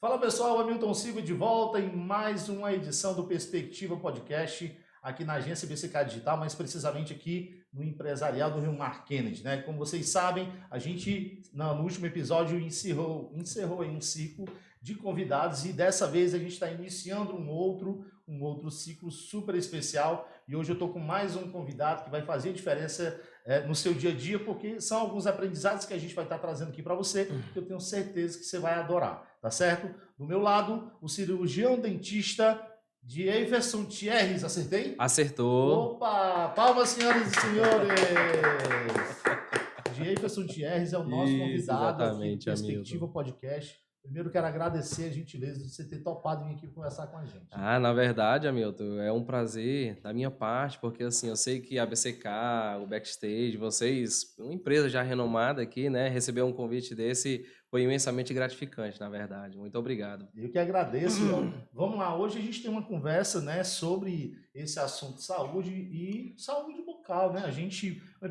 Fala pessoal, Hamilton Silva de volta em mais uma edição do Perspectiva Podcast, aqui na agência BCK Digital, mas precisamente aqui no Empresarial do Rio Mar Kennedy, né? Como vocês sabem, a gente no último episódio encerrou aí um ciclo de convidados e dessa vez a gente está iniciando um outro ciclo super especial e hoje eu estou com mais um convidado que vai fazer diferença no seu dia a dia, porque são alguns aprendizados que a gente vai estar trazendo aqui para você, que eu tenho certeza que você vai adorar, tá certo? Do meu lado, o cirurgião dentista de Everson Thierres, acertei? Acertou. Opa! Palmas, senhoras e senhores! De Everson Thierres é o nosso convidado aqui do Perspectiva Podcast. Primeiro, quero agradecer a gentileza de você ter topado vir aqui conversar com a gente. Na verdade, Hamilton, é um prazer da minha parte, porque assim, eu sei que a BCK, o Backstage, vocês, uma empresa já renomada aqui, né, receber um convite desse foi imensamente gratificante, na verdade. Muito obrigado. Eu que agradeço. Vamos lá, hoje a gente tem uma conversa, né, sobre esse assunto de saúde e saúde bucal, né?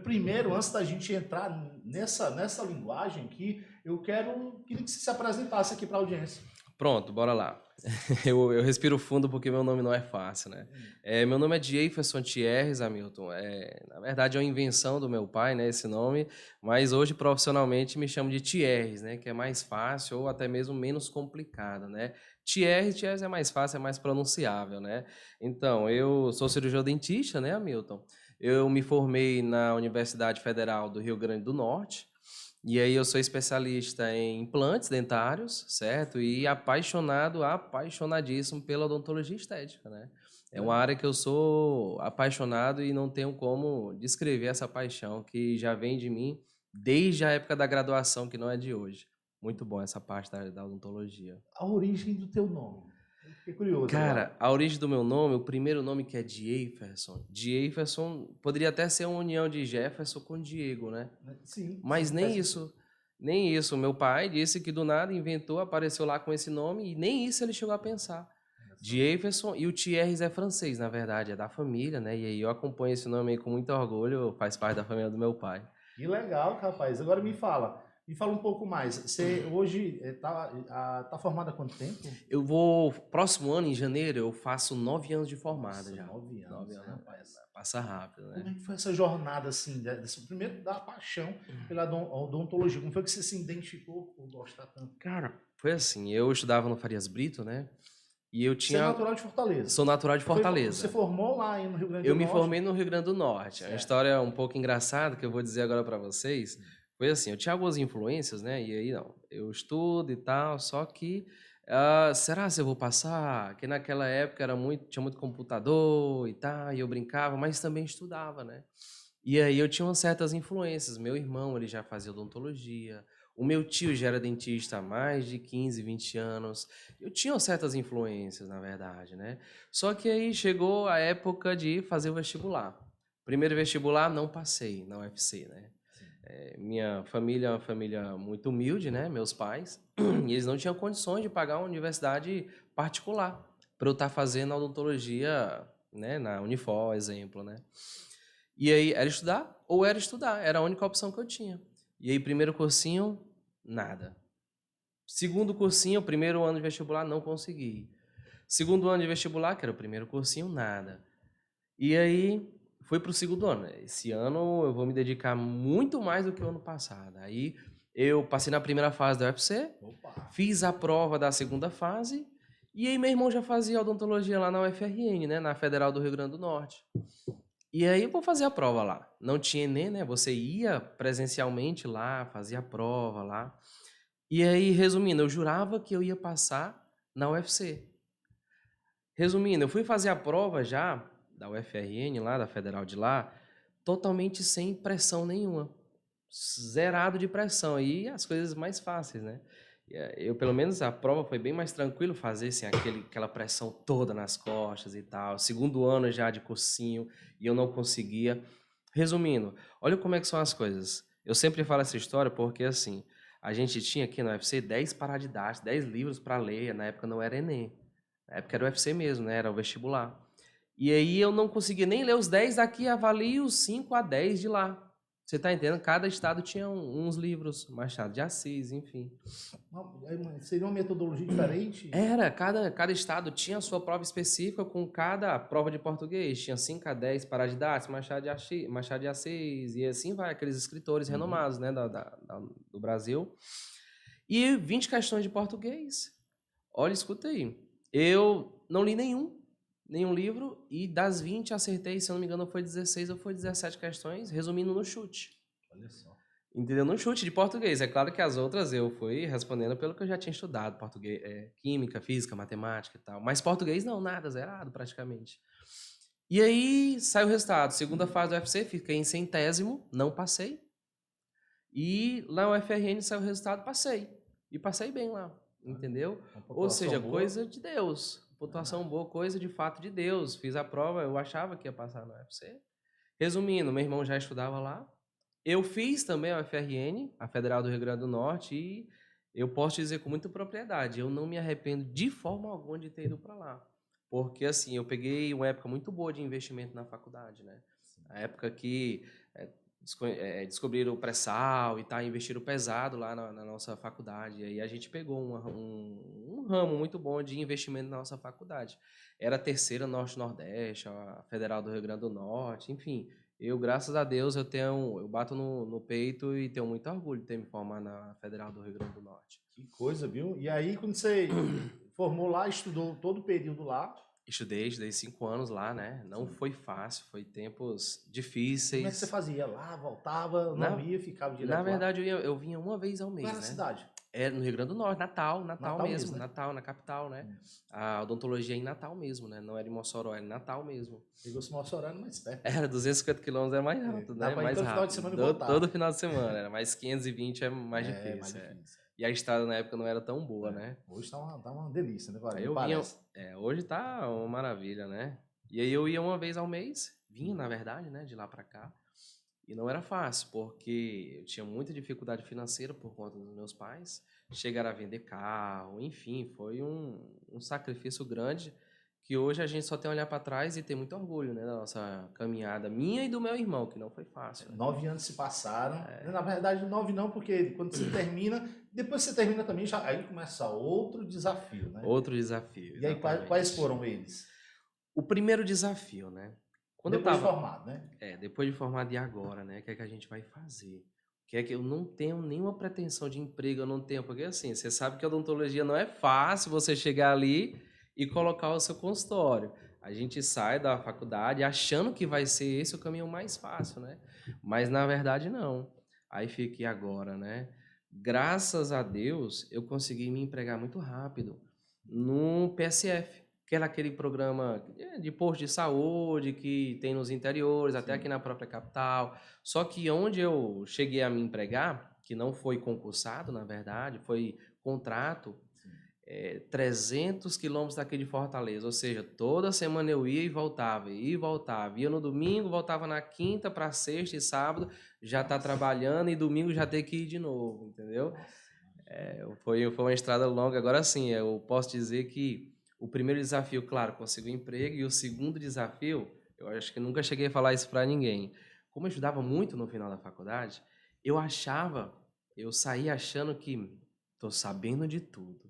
Primeiro, antes da gente entrar nessa linguagem aqui, eu queria que você se apresentasse aqui para a audiência. Pronto, bora lá. Eu respiro fundo porque meu nome não é fácil, né? Meu nome é Jefferson Thierres, Hamilton. Na verdade, é uma invenção do meu pai, né, esse nome, mas hoje profissionalmente me chamo de Thierres, né, que é mais fácil ou até mesmo menos complicado, né? Thierres é mais fácil, é mais pronunciável, né? Então, eu sou cirurgião dentista, né, Hamilton? Eu me formei na Universidade Federal do Rio Grande do Norte. E aí eu sou especialista em implantes dentários, certo? E apaixonadíssimo pela odontologia estética, né? É uma área que eu sou apaixonado e não tenho como descrever essa paixão que já vem de mim desde a época da graduação, que não é de hoje. Muito bom essa parte da odontologia. A origem do teu nome. Fiquei curioso. Cara, agora. a origem do meu nome, o primeiro nome que é Jefferson, poderia até ser uma união de Jefferson com Diego, né? Sim. Mas sim, nem isso. Meu pai disse que do nada inventou, apareceu lá com esse nome e nem isso ele chegou a pensar. Jefferson, e o Thierry é francês, na verdade, é da família, né? E aí eu acompanho esse nome aí com muito orgulho, faz parte da família do meu pai. Que legal, rapaz. Agora me fala um pouco mais. Você hoje tá formado há quanto tempo? Próximo ano, em janeiro, eu faço 9 anos de formada. Nossa, já. 9 anos, Né? rapaz. Passa rápido, né? Como é que foi essa jornada, assim, primeiro da paixão pela odontologia? Como foi que você se identificou por gostar tanto? Cara, foi assim, eu estudava no Farias Brito, né? E eu tinha... Você é natural de Fortaleza? Sou natural de Fortaleza. Você formou lá no Rio Grande do Norte? Eu me formei no Rio Grande do Norte. Certo. É uma história um pouco engraçada que eu vou dizer agora para vocês. Foi assim, eu tinha algumas influências, né? E aí, não, eu estudo e tal, só que... será se eu vou passar? Porque naquela época tinha muito computador e tal, e eu brincava, mas também estudava, né? E aí eu tinha umas certas influências. Meu irmão, ele já fazia odontologia. O meu tio já era dentista há mais de 15, 20 anos. Eu tinha certas influências, na verdade, né? Só que aí chegou a época de fazer o vestibular. Primeiro vestibular, não passei na UFC, né? Minha família é uma família muito humilde, né? Meus pais. E eles não tinham condições de pagar uma universidade particular para eu estar fazendo odontologia, né? Na Unifor, exemplo, né? E aí, era estudar ou era estudar. Era a única opção que eu tinha. E aí, primeiro cursinho, nada. Segundo cursinho, primeiro ano de vestibular, não consegui. Segundo ano de vestibular, que era o primeiro cursinho, nada. E aí, fui pro segundo ano. Esse ano eu vou me dedicar muito mais do que o ano passado. Aí, eu passei na primeira fase da UFC, fiz a prova da segunda fase, e aí meu irmão já fazia odontologia lá na UFRN, né, na Federal do Rio Grande do Norte. E aí eu vou fazer a prova lá. Não tinha Enem, né? Você ia presencialmente lá, fazia a prova lá. E aí, resumindo, eu jurava que eu ia passar na UFC. Resumindo, eu fui fazer a prova já da UFRN lá, da Federal de lá, totalmente sem pressão nenhuma. Zerado de pressão. E as coisas mais fáceis, né? Eu, pelo menos, a prova foi bem mais tranquilo fazer assim, aquela pressão toda nas costas e tal. Segundo ano já de cursinho e eu não conseguia. Resumindo, olha como é que são as coisas. Eu sempre falo essa história porque, assim, a gente tinha aqui na UFC 10 paradidáticos, 10 livros para ler. Na época não era Enem. Na época era o UFC mesmo, né? Era o vestibular. E aí eu não conseguia nem ler os 10 daqui, avalio os 5 a 10 de lá. Você tá entendendo? Cada estado tinha uns livros, Machado de Assis, enfim. Seria uma metodologia diferente? Cada estado tinha a sua prova específica com cada prova de português. Tinha 5 a 10 paradidatos, Machado de Assis, e assim vai, aqueles escritores renomados, né, do Brasil. E 20 questões de português. Olha, escuta aí. Eu não li nenhum livro, e das 20 acertei, se eu não me engano, foi 16 ou foi 17 questões, resumindo no chute. Olha só. Entendeu? No chute de português. É claro que as outras eu fui respondendo pelo que eu já tinha estudado, português, química, física, matemática e tal. Mas português não, nada, zerado praticamente. E aí saiu o resultado. Segunda fase do UFC, fiquei em 100º, não passei. E lá no UFRN saiu o resultado, passei. E passei bem lá, entendeu? Ou seja, boa. coisa de Deus. Pontuação boa, coisa de fato de Deus. Fiz a prova, eu achava que ia passar no UFC. Resumindo, meu irmão já estudava lá. Eu fiz também a UFRN, a Federal do Rio Grande do Norte, e eu posso dizer com muita propriedade, eu não me arrependo de forma alguma de ter ido para lá. Porque, assim, eu peguei uma época muito boa de investimento na faculdade, né? A época que descobriram o pré-sal e tá, investiram pesado lá na nossa faculdade. E aí a gente pegou um ramo muito bom de investimento na nossa faculdade. Era a terceira Norte-Nordeste, a Federal do Rio Grande do Norte, enfim. Eu, graças a Deus, eu bato no peito e tenho muito orgulho de ter me formado na Federal do Rio Grande do Norte. Que coisa, viu? E aí, quando você formou lá, estudou todo o período lá? Estudei 5 anos lá, né? Não foi fácil, foi tempos Como é que você difíceis. fazia? Lá, voltava, não ia, ficava direto Na lá? verdade, eu vinha uma vez ao Qual mês, era a né? cidade? É no Rio Grande do Norte, Natal Natal mesmo, mesmo, né? Natal, na capital, né? A odontologia é em Natal mesmo, né? Não era em Mossoró, era em Natal mesmo. Pegou-se Mossoró mais perto. Era 250 quilômetros, era mais rápido, Dá né? pra ir Mais todo final de rápido. semana e voltar. Todo final de semana, era mais 520 é mais É, mais difícil. difícil. E a estrada na época não era tão boa, né? Hoje tá uma delícia, né? Aí Me eu vinha. parece. Hoje tá uma maravilha, né? E aí eu ia uma vez ao mês, vinha, na verdade, né? De lá pra cá. E não era fácil, porque eu tinha muita dificuldade financeira por conta dos meus pais. Chegaram a vender carro, enfim, foi um sacrifício grande que hoje a gente só tem a olhar para trás e ter muito orgulho, né, da nossa caminhada, minha e do meu irmão, que não foi fácil, né? 9 anos se passaram. Na verdade, 9 não, porque quando você termina, depois que você termina também, aí começa outro desafio, né? Outro desafio, E aí, quais exatamente. foram eles? O primeiro desafio, né? Quando Depois eu de tava, formado, né? depois de formado e agora, né? O que é que a gente vai fazer? O que é que eu não tenho nenhuma pretensão de emprego, eu não tenho, porque assim, você sabe que a odontologia não é fácil você chegar ali e colocar o seu consultório. A gente sai da faculdade achando que vai ser esse o caminho mais fácil, né? Mas na verdade não. Aí fiquei agora, né? Graças a Deus, eu consegui me empregar muito rápido no PSF, que era aquele programa de posto de saúde que tem nos interiores, até aqui na própria capital. Só que onde eu cheguei a me empregar, que não foi concursado, na verdade, foi contrato, 300 quilômetros daqui de Fortaleza. Ou seja, toda semana eu ia e voltava, ia e voltava. Ia no domingo, voltava na quinta para sexta e sábado, já tá trabalhando, e domingo já tem que ir de novo, entendeu? Foi uma estrada longa. Agora sim, eu posso dizer que o primeiro desafio, claro, conseguir um emprego, e o segundo desafio, eu acho que nunca cheguei a falar isso para ninguém. Como eu estudava muito no final da faculdade, eu saía achando que tô sabendo de tudo.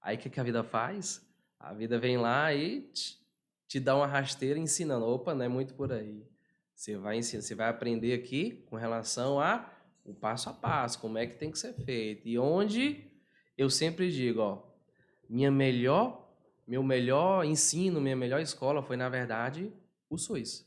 Aí o que que a vida faz? A vida vem lá e te dá uma rasteira ensinando. Opa, não é muito por aí. Você vai ensinar, você vai aprender aqui com relação a passo, como é que tem que ser feito. E onde eu sempre digo, ó, meu melhor ensino, minha melhor escola foi, na verdade, o SUS.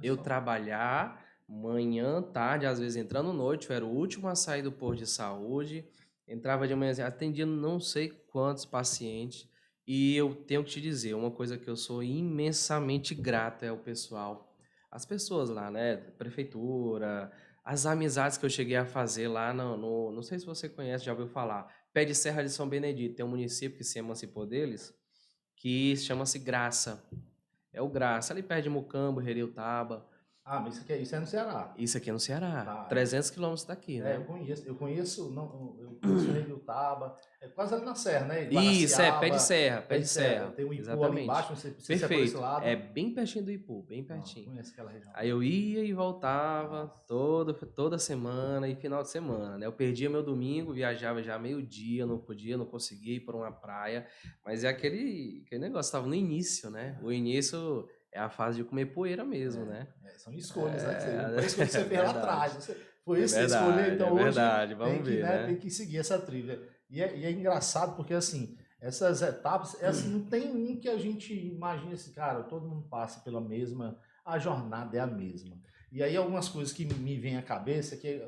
Eu trabalhar manhã, tarde, às vezes entrando noite, eu era o último a sair do posto de saúde, entrava de manhã, atendia não sei quantos pacientes, e eu tenho que te dizer, uma coisa que eu sou imensamente grato é o pessoal, as pessoas lá, né, prefeitura, as amizades que eu cheguei a fazer lá não sei se você conhece, já ouviu falar, Pé de Serra de São Benedito, tem um município que se emancipou deles, que chama-se Graça. É o Graça, ali perto de Mucambo, Heriotaba. Ah, mas isso é no Ceará. Isso aqui é no Ceará, Tá. 300 quilômetros daqui, né? Eu conheço o Redutaba, é quase ali na Serra, né? Isso, é pé de Guaraciaba, serra, pé pé de de serra. serra. Tem o Ipu ali Exatamente. embaixo, não sei se é por esse Perfeito. lado. É bem pertinho do Ipu, bem Não, pertinho. conheço aquela região. Aí eu ia e voltava Nossa. toda semana e final de semana, né? Eu perdia meu domingo, viajava já meio-dia, não podia, não conseguia ir para uma praia. Mas é aquele negócio, estava no início, né? O início é a fase de comer poeira mesmo, né? São escolhas, né? É, Foi a escolha que você é fez lá atrás. verdade. Foi isso que você escolheu, É então hoje verdade. Vamos ver, tem né? que seguir essa trilha. E é engraçado porque, assim, essas etapas, assim, não tem um que a gente imagine assim, cara, todo mundo passa pela mesma, a jornada é a mesma. E aí algumas coisas que me vêm à cabeça é que,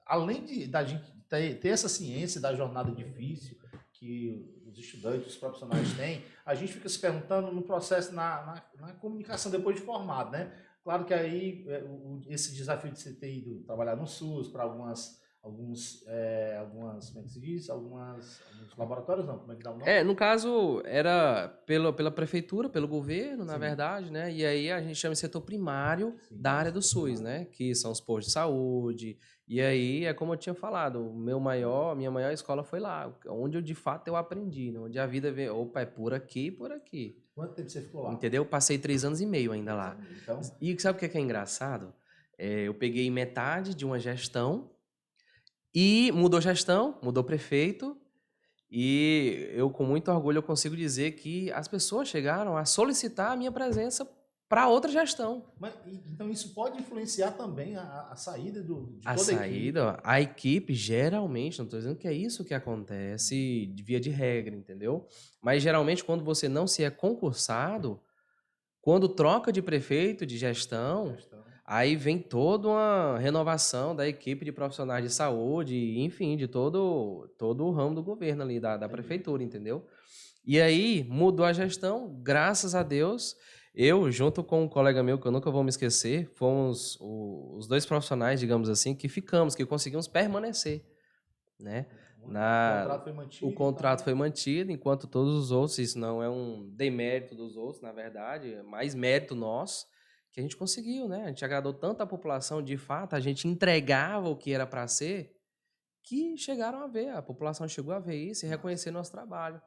além da gente ter essa ciência da jornada difícil que os estudantes, os profissionais têm, a gente fica se perguntando no processo, na comunicação depois de formado, né? Claro que aí esse desafio de você ter ido trabalhar no SUS para algumas, como é que se diz? Alguns laboratórios, não, como é que dá o nome? No caso, era pela prefeitura, pelo governo, na Sim, verdade, né? E aí a gente chama de setor primário sim, da área do SUS, né? Que são os postos de saúde. E aí é como eu tinha falado, minha maior escola foi lá, onde eu de fato eu aprendi, né? Onde a vida veio, opa, é por aqui, por aqui. Quanto tempo você ficou lá? Entendeu? Passei 3 anos e meio ainda 3 lá. anos. Então, E sabe o que é engraçado? Eu peguei metade de uma gestão e mudou gestão, mudou prefeito. E eu, com muito orgulho, eu consigo dizer que as pessoas chegaram a solicitar a minha presença para outra gestão. então isso pode influenciar também a saída de A toda a equipe. saída, a equipe, geralmente, não estou dizendo que é isso que acontece de via de regra, entendeu? Mas geralmente, quando você não se é concursado, quando troca de prefeito, de gestão, aí vem toda uma renovação da equipe de profissionais de saúde, enfim, de todo o ramo do governo ali, da prefeitura, entendeu? E aí mudou a gestão, graças a Deus. Eu, junto com um colega meu, que eu nunca vou me esquecer, fomos os dois profissionais, digamos assim, que ficamos, que conseguimos permanecer, né? O contrato foi O mantido e contrato tal. foi mantido, enquanto todos os outros, isso não é um demérito dos outros, na verdade, é mais mérito nosso, que a gente conseguiu, né? A gente agradou tanto a população, de fato, a gente entregava o que era para ser, que chegaram a ver, a população chegou a ver isso e reconhecer nosso trabalho.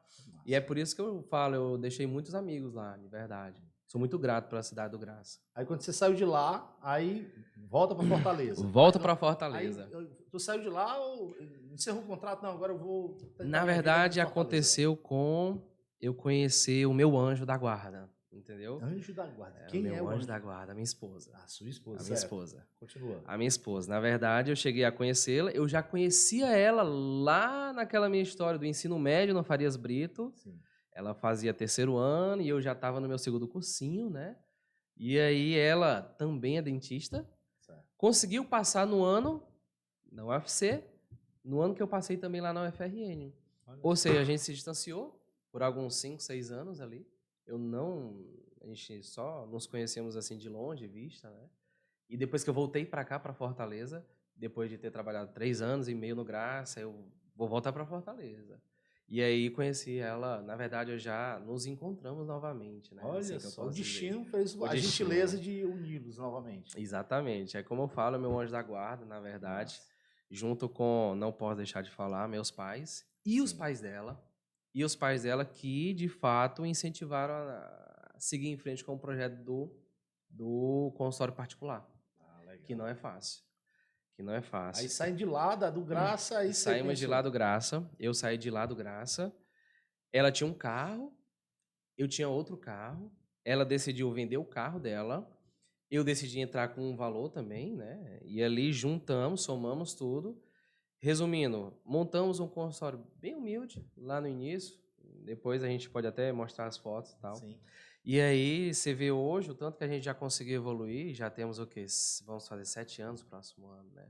E é Massa. por isso que eu falo, eu deixei muitos amigos lá, de verdade. Sou muito grato pela cidade do Graça. Aí quando você saiu de lá, aí volta para Fortaleza. Volta para Aí Fortaleza. tu saiu de lá ou encerrou o contrato? Não, agora eu vou tentar Na minha vida em verdade, Fortaleza. aconteceu com eu conhecer o meu anjo da guarda, entendeu? Anjo da guarda. O Quem é meu o anjo anjo? da guarda, a minha esposa. A sua esposa, A minha certo. esposa. Continua. A minha esposa. Na verdade, eu cheguei a conhecê-la, eu já conhecia ela lá naquela minha história do ensino médio no Farias Brito. Sim. Ela fazia terceiro ano e eu já estava no meu segundo cursinho, né? E aí ela também é dentista. Certo. Conseguiu passar no ano na UFC, no ano que eu passei também lá na UFRN. Ou seja, a gente se distanciou por alguns 5, 6 anos ali. A gente só nos conhecemos assim de longe, vista, né? E depois que eu voltei para cá, para Fortaleza, depois de ter trabalhado 3 anos e meio no Graça, eu vou voltar para Fortaleza. E aí conheci ela, na verdade, eu já nos encontramos novamente, né? Olha Assim que eu só, o posso dizer. destino fez O a destino. gentileza de uni-los novamente. Exatamente. É como eu falo, é meu anjo da guarda, na verdade, Nossa. junto com, não posso deixar de falar, meus pais e os Sim. pais dela. E os pais dela que, de fato, incentivaram a seguir em frente com o projeto do consultório particular, Legal. que não é fácil. Que não é fácil. Aí saem de lá, do Graça, aí você Saímos de pensou. lá do Graça, eu saí de lá do Graça. Ela tinha um carro, eu tinha outro carro. Ela decidiu vender o carro dela. Eu decidi entrar com um valor também, né? E ali juntamos, somamos tudo. Resumindo, montamos um consultório bem humilde lá no início. Depois a gente pode até mostrar as fotos e tal. Sim. E aí você vê hoje o tanto que a gente já conseguiu evoluir. Já temos o quê? Vamos fazer 7 anos no próximo ano, né?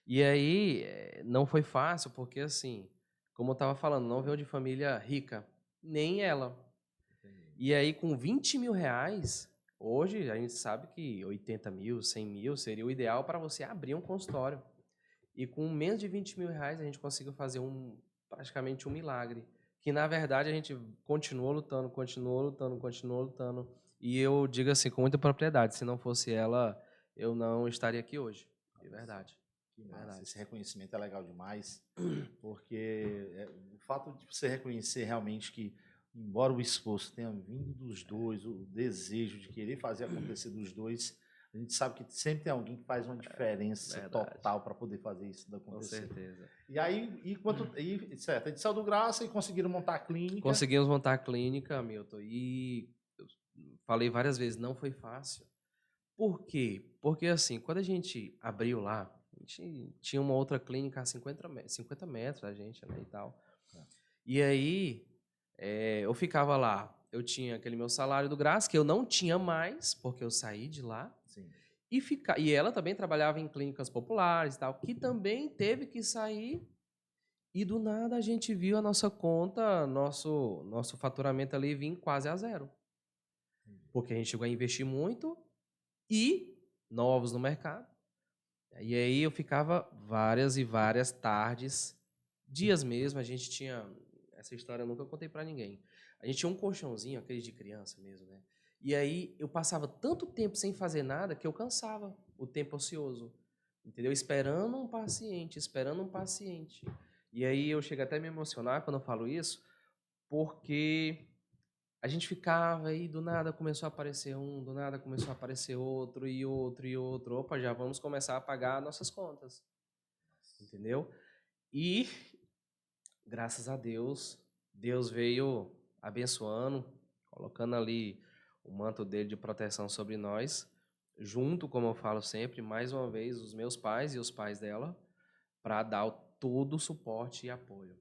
E aí não foi fácil porque, assim, como eu estava falando, não veio de família rica. Nem ela. E aí com 20 mil reais, hoje a gente sabe que 80 mil, 100 mil seria o ideal para você abrir um consultório. E com menos de 20 mil reais a gente conseguiu fazer praticamente um milagre. Que na verdade a gente continuou lutando, continuou lutando, continuou lutando. E eu digo assim com muita propriedade, se não fosse ela, eu não estaria aqui hoje, de verdade. Que massa. Verdade. Esse reconhecimento é legal demais, porque o fato de você reconhecer realmente que, embora o esforço tenha vindo dos dois, o desejo de querer fazer acontecer dos dois, a gente sabe que sempre tem alguém que faz uma diferença Verdade. total para poder fazer isso Com acontecer. certeza. E aí, certo, a gente saiu do Graça e conseguiram montar a clínica. Conseguimos montar a clínica, Milton, e eu falei várias vezes, não foi fácil. Por quê? Porque assim, quando a gente abriu lá, a gente tinha uma outra clínica a 50 metros da gente, né, e tal. E aí, eu ficava lá, eu tinha aquele meu salário do Graça, que eu não tinha mais, porque eu saí de lá. Sim. E ela também trabalhava em clínicas populares e tal, que também teve que sair. E do nada a gente viu a nossa conta, nosso faturamento ali vir quase a zero. Porque a gente chegou a investir muito e novos no mercado. E aí eu ficava várias e várias tardes, dias mesmo, a gente tinha. Essa história eu nunca contei pra ninguém. A gente tinha um colchãozinho, aquele de criança mesmo, né? E aí eu passava tanto tempo sem fazer nada que eu cansava, o tempo ocioso. Entendeu? Esperando um paciente, esperando um paciente. E aí eu chego até a me emocionar quando eu falo isso, porque a gente ficava aí, do nada começou a aparecer um, do nada começou a aparecer outro e outro e outro. Opa, já vamos começar a pagar nossas contas. Entendeu? E, graças a Deus, Deus veio abençoando, colocando ali o manto dele de proteção sobre nós, junto, como eu falo sempre, mais uma vez, os meus pais e os pais dela, para dar todo o suporte e apoio.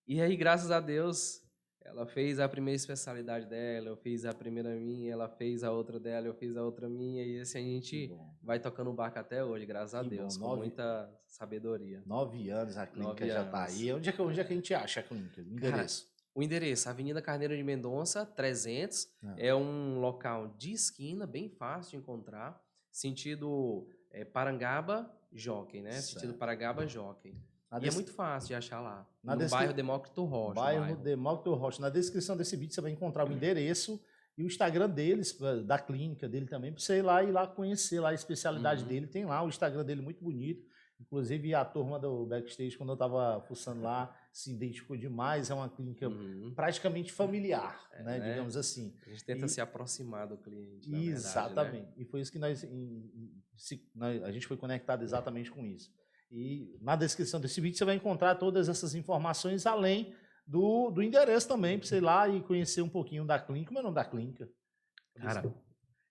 E aí, graças a Deus, ela fez a primeira especialidade dela, eu fiz a primeira minha, ela fez a outra dela, eu fiz a outra minha, e assim a gente vai tocando o barco até hoje, graças a Que Deus, bom. com muita sabedoria. 9 anos a clínica 9 já está anos. aí. Onde é que a gente acha a clínica? O Cara, endereço? o endereço, Avenida Carneiro de Mendonça, 300, é um local de esquina, bem fácil de encontrar, sentido Parangaba, Jockey, né? Sentido Certo. Parangaba, Jockey. E é muito fácil de achar lá. No bairro Demócrito Rocha. Bairro Demócrito Rocha. Na descrição desse vídeo você vai encontrar o endereço e o Instagram deles, da clínica dele também, para você ir lá conhecer lá a especialidade dele. Tem lá o Instagram dele muito bonito. Inclusive a turma do backstage, quando eu estava fuçando lá, se identificou demais. É uma clínica praticamente familiar, né? Digamos assim. A gente tenta se aproximar do cliente, na Exatamente. verdade, né? E foi isso que a gente foi conectado exatamente com isso. E na descrição desse vídeo você vai encontrar todas essas informações, além do endereço também, para você ir lá e conhecer um pouquinho da clínica. Como é o nome da clínica? Cara,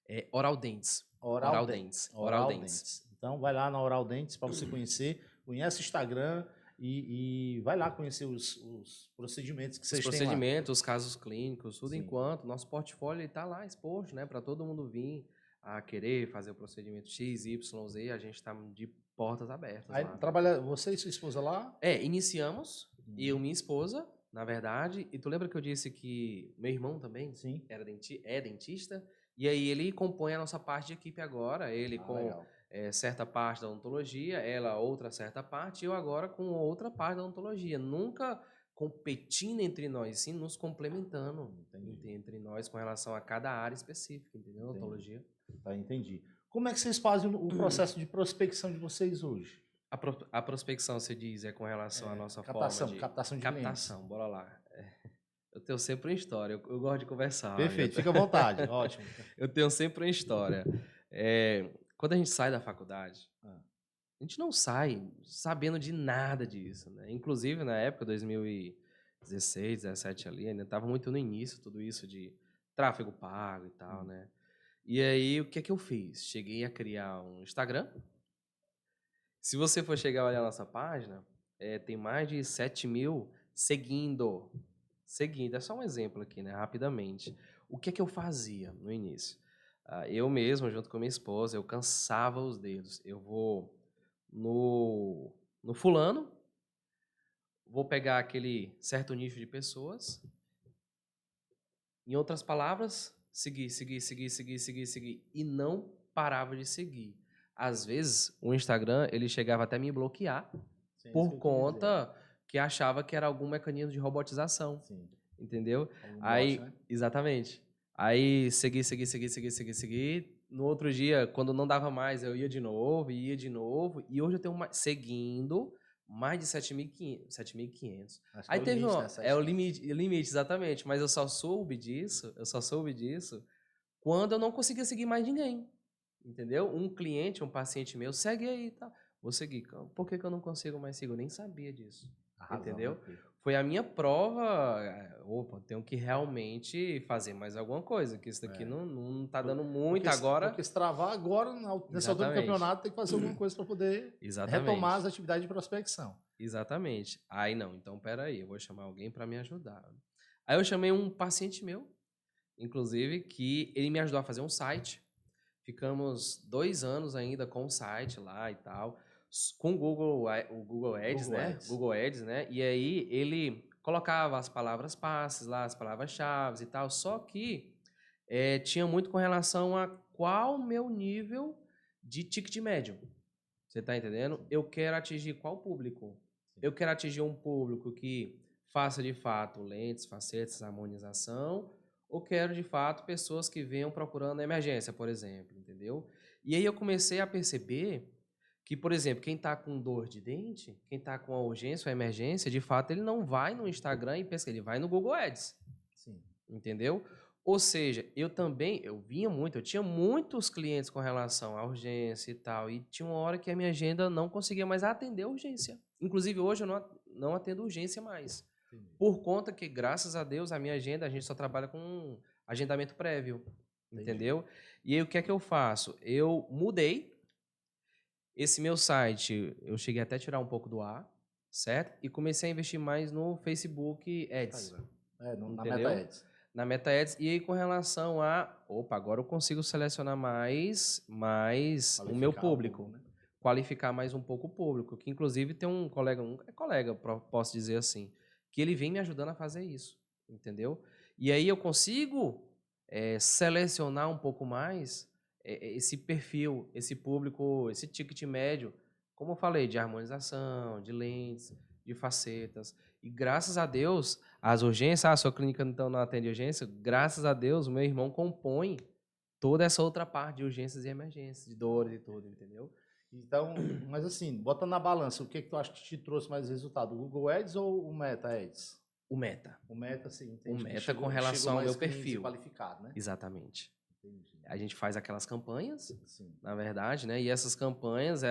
é Oral Dentes. Oral Dentes. Então vai lá na Oral Dentes para você conhecer. Conhece o Instagram e vai lá conhecer os procedimentos que vocês Os têm lá. procedimentos, os casos clínicos, tudo Sim. enquanto nosso portfólio está lá exposto, né? Para todo mundo vir a querer fazer o procedimento X, Y, Z, a gente está de portas abertas Aí lá. trabalha você e sua esposa lá? Iniciamos, eu e minha esposa, na verdade, e tu lembra que eu disse que meu irmão também Sim. é dentista, e aí ele compõe a nossa parte de equipe agora, ele com Legal. certa parte da odontologia, ela outra certa parte, e eu agora com outra parte da odontologia, nunca competindo entre nós, sim nos complementando entre nós com relação a cada área específica, entendeu? Odontologia. Tá, entendi. Como é que vocês fazem o processo de prospecção de vocês hoje? A prospecção, você diz, é com relação à nossa Captação, forma de... captação de Captação, bora lá. Eu tenho sempre uma história, eu gosto de conversar. Perfeito, fica à vontade, ótimo. Eu tenho sempre uma história. Quando a gente sai da faculdade, a gente não sai sabendo de nada disso, né? Inclusive, na época, 2016, 2017 ali, ainda estava muito no início tudo isso de tráfego pago e tal, né? E aí, o que é que eu fiz? Cheguei a criar um Instagram. Se você for chegar a olhar a nossa página, tem mais de 7 mil seguindo. Seguindo, é só um exemplo aqui, né? Rapidamente. O que é que eu fazia no início? Eu mesmo, junto com minha esposa, eu cansava os dedos. Eu vou no fulano, vou pegar aquele certo nicho de pessoas, em outras palavras, seguir, e não parava de seguir. Às vezes, o Instagram, ele chegava até me bloquear por conta que achava que era algum mecanismo de robotização. Sim. Entendeu? Algum Aí, bot, né? exatamente. Aí, seguir. no outro dia, quando não dava mais, eu ia de novo, e hoje eu tenho seguindo mais de 7.500. Acho que Aí é o teve limite, né? é 700. o limite, exatamente, mas eu só soube disso quando eu não conseguia seguir mais ninguém, entendeu? Um cliente, um paciente meu, segue aí, tá? Vou seguir. Por que que eu não consigo mais seguir? Eu nem sabia disso, A razão, né? entendeu? Foi a minha prova, opa, tenho que realmente fazer mais alguma coisa, que isso daqui É. não tá Por- dando Porque, muito agora. porque se travar agora, nessa altura do Exatamente. campeonato, tem que fazer alguma coisa para poder retomar as Exatamente. atividades de prospecção. Exatamente. Aí não, então peraí, eu vou chamar alguém para me ajudar. Aí eu chamei um paciente meu, inclusive, que ele me ajudou a fazer um site. Ficamos 2 anos ainda com o site lá e tal, com o Google Ads, Google né? Ads. Google Ads, né? E aí ele colocava as palavras passes lá, as palavras-chave e tal, só que tinha muito com relação a qual o meu nível de ticket médio. Você tá entendendo? Eu quero atingir qual público? Eu quero atingir um público que faça de fato lentes, facetas, harmonização, ou quero de fato pessoas que venham procurando emergência, por exemplo, entendeu? E aí eu comecei a perceber que, por exemplo, quem está com dor de dente, quem está com a urgência ou a emergência, de fato ele não vai no Instagram e pesquisa, ele vai no Google Ads, Sim. entendeu? Ou seja, eu vinha muito, eu tinha muitos clientes com relação à urgência e tal, e tinha uma hora que a minha agenda não conseguia mais atender a urgência. Inclusive, hoje eu não atendo urgência mais. Entendi. Por conta que, graças a Deus, a minha agenda, a gente só trabalha com agendamento prévio, Entendi. entendeu? E aí, o que é que eu faço? Eu mudei esse meu site, eu cheguei até a tirar um pouco do ar, certo? E comecei a investir mais no Facebook Ads, Instagram. Na Meta entendeu? Ads. Na Meta Ads. E aí, com relação opa, agora eu consigo selecionar mais o meu Qualificar público, né? qualificar mais um pouco o público, que inclusive tem um colega, posso dizer assim, que ele vem me ajudando a fazer isso, entendeu? E aí eu consigo selecionar um pouco mais esse perfil, esse público, esse ticket médio, como eu falei, de harmonização, de lentes, de facetas. E graças a Deus, as urgências, a sua clínica então não atende urgência, graças a Deus, o meu irmão compõe toda essa outra parte de urgências e emergências, de dores e tudo, entendeu? Então, mas assim, bota na balança, o que que tu acha que te trouxe mais resultado? O Google Ads ou o Meta Ads? O Meta. O Meta, sim, O entendi. Meta com Chegou relação ao mais meu clientes perfil. qualificados, né? Exatamente. Entendi. A gente faz aquelas campanhas, Sim. na verdade, né? E essas campanhas,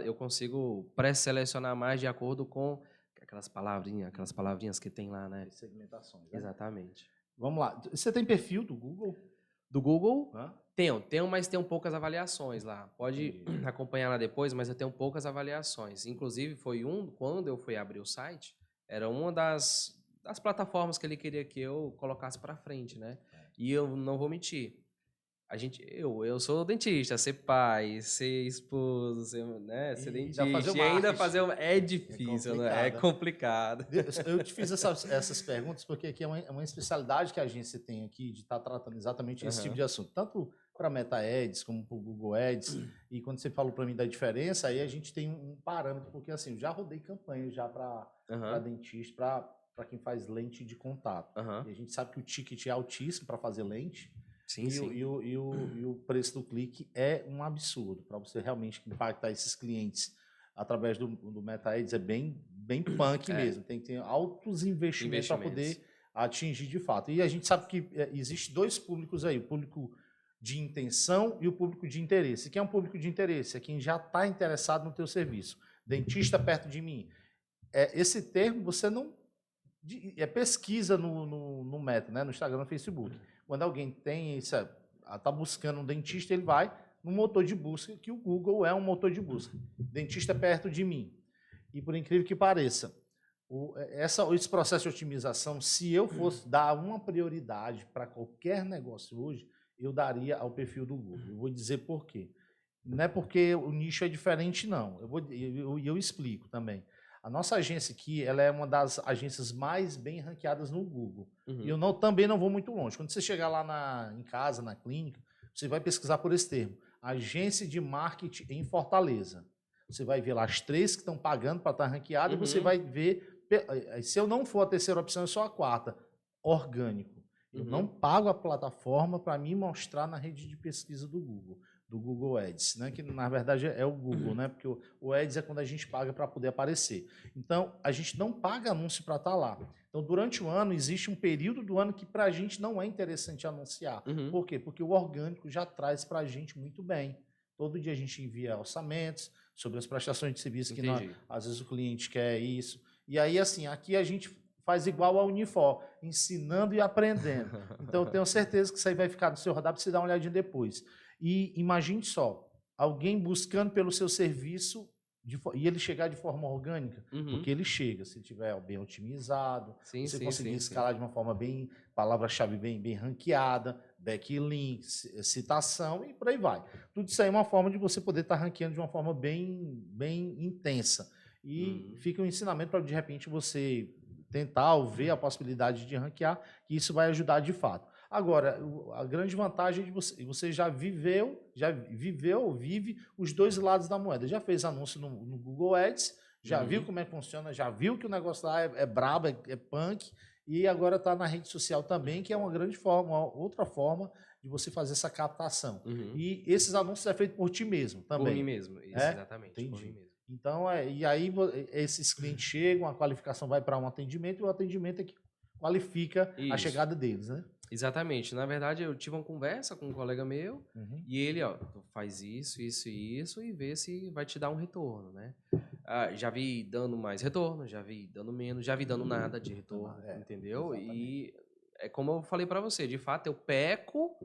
eu consigo pré-selecionar mais de acordo com aquelas palavrinhas que tem lá, né? As segmentações, né? Exatamente. Vamos lá. Você tem perfil do Google? Do Google, Hã? tenho, mas tenho poucas avaliações lá. Pode Entendi. acompanhar lá depois, mas eu tenho poucas avaliações. Inclusive, quando eu fui abrir o site, era uma das plataformas que ele queria que eu colocasse para frente, né? E eu não vou mentir. Eu sou dentista, ser pai, ser esposo, ser E ainda fazer o dentista, e ainda marketing. fazer é É difícil, né? É complicado. complicado. Eu te fiz essas perguntas porque aqui é uma especialidade que a agência tem aqui de estar tratando exatamente esse tipo Aham. de assunto, tanto para Meta Ads como para o Google Ads. E quando você falou para mim da diferença, aí a gente tem um parâmetro, porque assim, eu já rodei campanhas já para Aham. dentista, para quem faz lente de contato. Aham. E a gente sabe que o ticket é altíssimo para fazer lente. Sim, sim. E o preço do clique é um absurdo. Para você realmente impactar esses clientes através do Meta Ads é bem punk É, mesmo. Tem que ter altos investimentos para investimentos. poder atingir de fato. E a gente sabe que existe dois públicos aí, o público de intenção e o público de interesse. Quem é um público de interesse? É quem já está interessado no teu serviço. Dentista perto de mim. Esse termo você não... pesquisa no Meta, né? No Instagram, no Facebook. Quando alguém tá buscando um dentista, ele vai no motor de busca, que o Google é um motor de busca. Dentista perto de mim. E por incrível que pareça, esse processo de otimização, se eu fosse dar uma prioridade para qualquer negócio hoje, eu daria ao perfil do Google. Eu vou dizer por quê. Não é porque o nicho é diferente, não. Eu explico também. A nossa agência aqui, ela é uma das agências mais bem ranqueadas no Google. E eu também não vou muito longe. Quando você chegar lá em casa, na clínica, você vai pesquisar por esse termo. Agência de marketing em Fortaleza. Você vai ver lá as 3 que estão pagando para estar ranqueada e você vai ver, se eu não for a terceira opção, é só a quarta, orgânico. Eu não pago a plataforma para me mostrar na rede de pesquisa do Google. do Google Ads, né? Que na verdade é o Google, né? Porque o Ads é quando a gente paga para poder aparecer. Então, a gente não paga anúncio para estar lá. Então, durante o ano, existe um período do ano que para a gente não é interessante anunciar. Uhum. Por quê? Porque o orgânico já traz para a gente muito bem. Todo dia a gente envia orçamentos sobre as prestações de serviço que Entendi. às vezes o cliente quer isso. E aí, assim, aqui a gente faz igual ao Unifor, ensinando e aprendendo. Então, eu tenho certeza que isso aí vai ficar no seu radar para você dar uma olhadinha depois. E imagine só, alguém buscando pelo seu serviço e ele chegar de forma orgânica, Uhum. porque ele chega, se tiver bem otimizado, Sim, você sim, conseguir sim, escalar de uma forma bem, palavra-chave bem ranqueada, backlink, citação e por aí vai. Tudo isso aí é uma forma de você poder estar ranqueando de uma forma bem intensa. E fica um ensinamento para, de repente, você tentar ou ver a possibilidade de ranquear, que isso vai ajudar de fato. Agora, a grande vantagem é de você já viveu ou vive os dois lados da moeda. Já fez anúncio no Google Ads, já viu como é que funciona, já viu que o negócio lá é brabo, é punk, e agora está na rede social também, que é uma grande forma, outra forma de você fazer essa captação. Uhum. E esses anúncios é feito por ti mesmo também. Por mim mesmo, isso, exatamente, por mim Entendi. mesmo. Então, e aí esses clientes chegam, a qualificação vai para um atendimento, e o atendimento é que qualifica a chegada deles, né? Exatamente. Na verdade, eu tive uma conversa com um colega meu e ele, ó, tu faz isso, isso e isso e vê se vai te dar um retorno, né? Já vi dando mais retorno, já vi dando menos, já vi dando nada de retorno, entendeu? Exatamente. E é como eu falei para você, de fato, eu peco,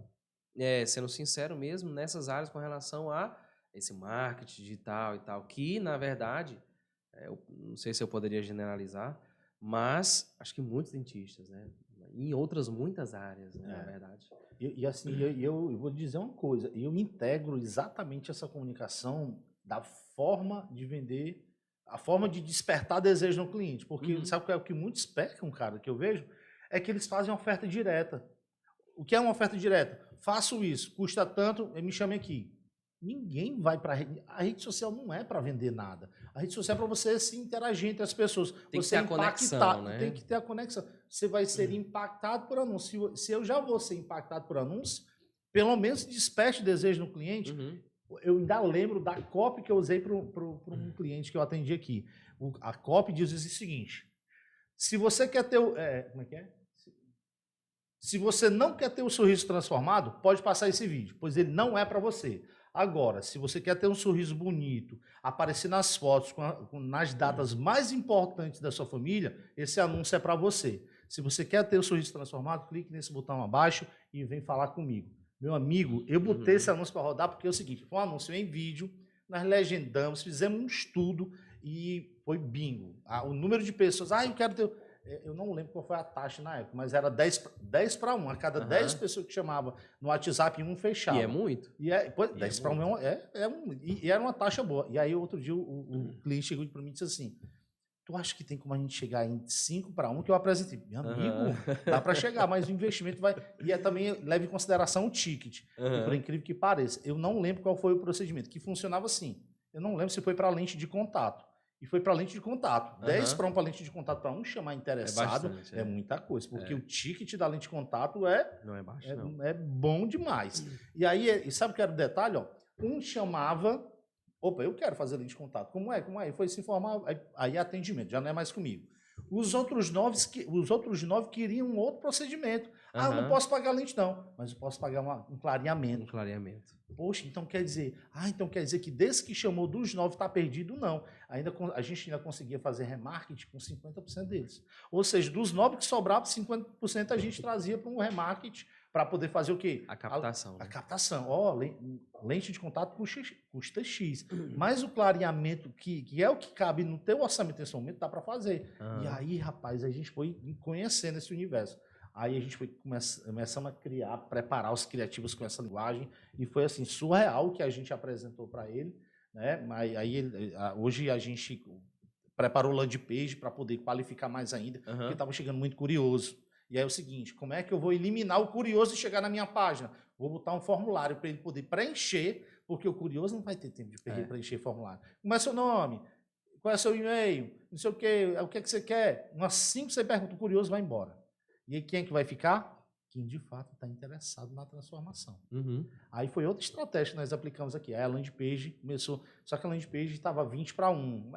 sendo sincero mesmo, nessas áreas com relação a esse marketing digital e tal, que, na verdade, eu não sei se eu poderia generalizar, mas acho que muitos dentistas, né? Em outras muitas áreas, né, na verdade. E assim, eu vou dizer uma coisa, eu integro exatamente essa comunicação da forma de vender, a forma de despertar desejo no cliente, porque sabe qual é o que muitos pecam, cara, que eu vejo? É que eles fazem uma oferta direta. O que é uma oferta direta? Faço isso, custa tanto, me chame aqui. Ninguém vai para a rede social não é para vender nada. A rede social é para você se interagir entre as pessoas. Tem você que ter a conexão, né? Tem que ter a conexão. Você vai ser impactado por anúncio. Se eu já vou ser impactado por anúncio, pelo menos desperte desejo no cliente. Eu ainda lembro da copy que eu usei para um cliente que eu atendi aqui. A copy diz o seguinte: se você quer ter como é que é? Se você não quer ter o sorriso transformado, pode passar esse vídeo, pois ele não é para você. Agora, se você quer ter um sorriso bonito, aparecer nas fotos, nas datas mais importantes da sua família, esse anúncio é para você. Se você quer ter o sorriso transformado, clique nesse botão abaixo e vem falar comigo. Meu amigo, eu botei esse anúncio para rodar porque é o seguinte, foi um anúncio em vídeo, nós legendamos, fizemos um estudo e foi bingo. O número de pessoas, eu quero ter... Eu não lembro qual foi a taxa na época, mas era 10 para 1. A cada 10 pessoas que chamava no WhatsApp, um fechava. E é muito. 10 para 1 e era uma taxa boa. E aí, outro dia, o cliente chegou para mim e disse assim: tu acha que tem como a gente chegar em 5 para 1? Que eu apresentei. Meu amigo, dá para chegar, mas o investimento vai. E também leva em consideração o ticket. E por incrível que pareça, eu não lembro qual foi o procedimento, que funcionava assim. Eu não lembro se foi para a lente de contato. E foi para lente de contato. 10 para 1 para lente de contato para um chamar interessado é muita coisa, porque o ticket da lente de contato não é baixo, é bom demais. E aí, sabe o que era o detalhe? Ó? Um chamava, opa, eu quero fazer lente de contato. Como é? Como é? Foi se informar, aí atendimento, já não é mais comigo. Os outros 9 queriam um outro procedimento. Eu não posso pagar lente não, mas eu posso pagar um clareamento. Um clareamento. Poxa, então quer dizer que desse que chamou dos 9 está perdido? Não. A gente ainda conseguia fazer remarketing com 50% deles. Ou seja, dos 9 que sobravam, 50% a gente trazia para um remarketing para poder fazer o quê? A captação. A captação. Lente de contato custa X. Mas o clareamento, que é o que cabe no teu orçamento nesse momento, dá para fazer. E aí, rapaz, a gente foi conhecendo esse universo. Aí a gente foi começando a preparar os criativos com essa linguagem, e foi assim, surreal o que a gente apresentou para ele, né? Mas aí hoje a gente preparou landing page para poder qualificar mais ainda, porque estava chegando muito curioso. E aí é o seguinte, como é que eu vou eliminar o curioso e chegar na minha página? Vou botar um formulário para ele poder preencher, porque o curioso não vai ter tempo de preencher formulário. Como é seu nome? Qual é seu e-mail? Não sei o que é que você quer? Umas 5, você pergunta, o curioso vai embora. E aí quem é que vai ficar? quem de fato está interessado na transformação. Uhum. Aí foi outra estratégia que nós aplicamos aqui. Aí a landing page começou, só que a landing page estava 20-1.